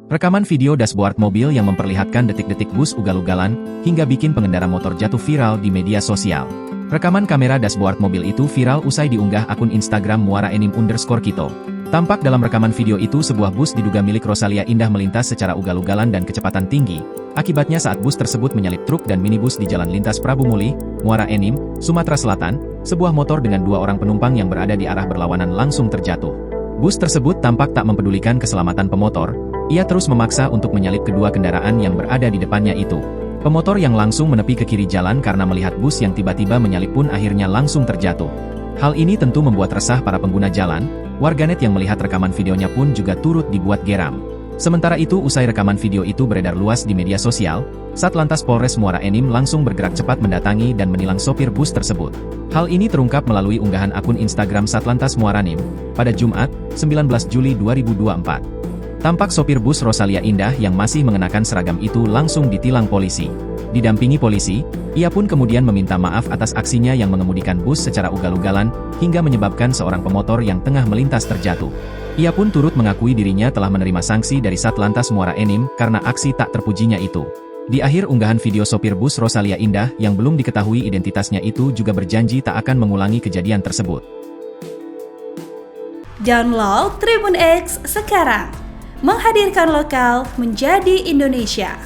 Rekaman video dashboard mobil yang memperlihatkan detik-detik bus ugal-ugalan, hingga bikin pengendara motor jatuh viral di media sosial. Rekaman kamera dashboard mobil itu viral usai diunggah akun Instagram @muara_enim_kito. Tampak dalam rekaman video itu sebuah bus diduga milik Rosalia Indah melintas secara ugal-ugalan dan kecepatan tinggi. Akibatnya saat bus tersebut menyalip truk dan minibus di Jalan Lintas Prabu Muli, Muara Enim, Sumatera Selatan, sebuah motor dengan 2 orang penumpang yang berada di arah berlawanan langsung terjatuh. Bus tersebut tampak tak mempedulikan keselamatan pemotor. Ia terus memaksa untuk menyalip kedua kendaraan yang berada di depannya itu. Pemotor yang langsung menepi ke kiri jalan karena melihat bus yang tiba-tiba menyalip pun akhirnya langsung terjatuh. Hal ini tentu membuat resah para pengguna jalan. Warganet yang melihat rekaman videonya pun juga turut dibuat geram. Sementara itu, usai rekaman video itu beredar luas di media sosial, Satlantas Polres Muara Enim langsung bergerak cepat mendatangi dan menilang sopir bus tersebut. Hal ini terungkap melalui unggahan akun Instagram Satlantas Muara Enim pada Jumat, 19 Juli 2024. Tampak sopir bus Rosalia Indah yang masih mengenakan seragam itu langsung ditilang polisi. Didampingi polisi, ia pun kemudian meminta maaf atas aksinya yang mengemudikan bus secara ugal-ugalan, hingga menyebabkan seorang pemotor yang tengah melintas terjatuh. Ia pun turut mengakui dirinya telah menerima sanksi dari Satlantas Muara Enim karena aksi tak terpujinya itu. Di akhir unggahan video sopir bus Rosalia Indah yang belum diketahui identitasnya itu juga berjanji tak akan mengulangi kejadian tersebut. Download Tribun X sekarang, menghadirkan lokal menjadi Indonesia.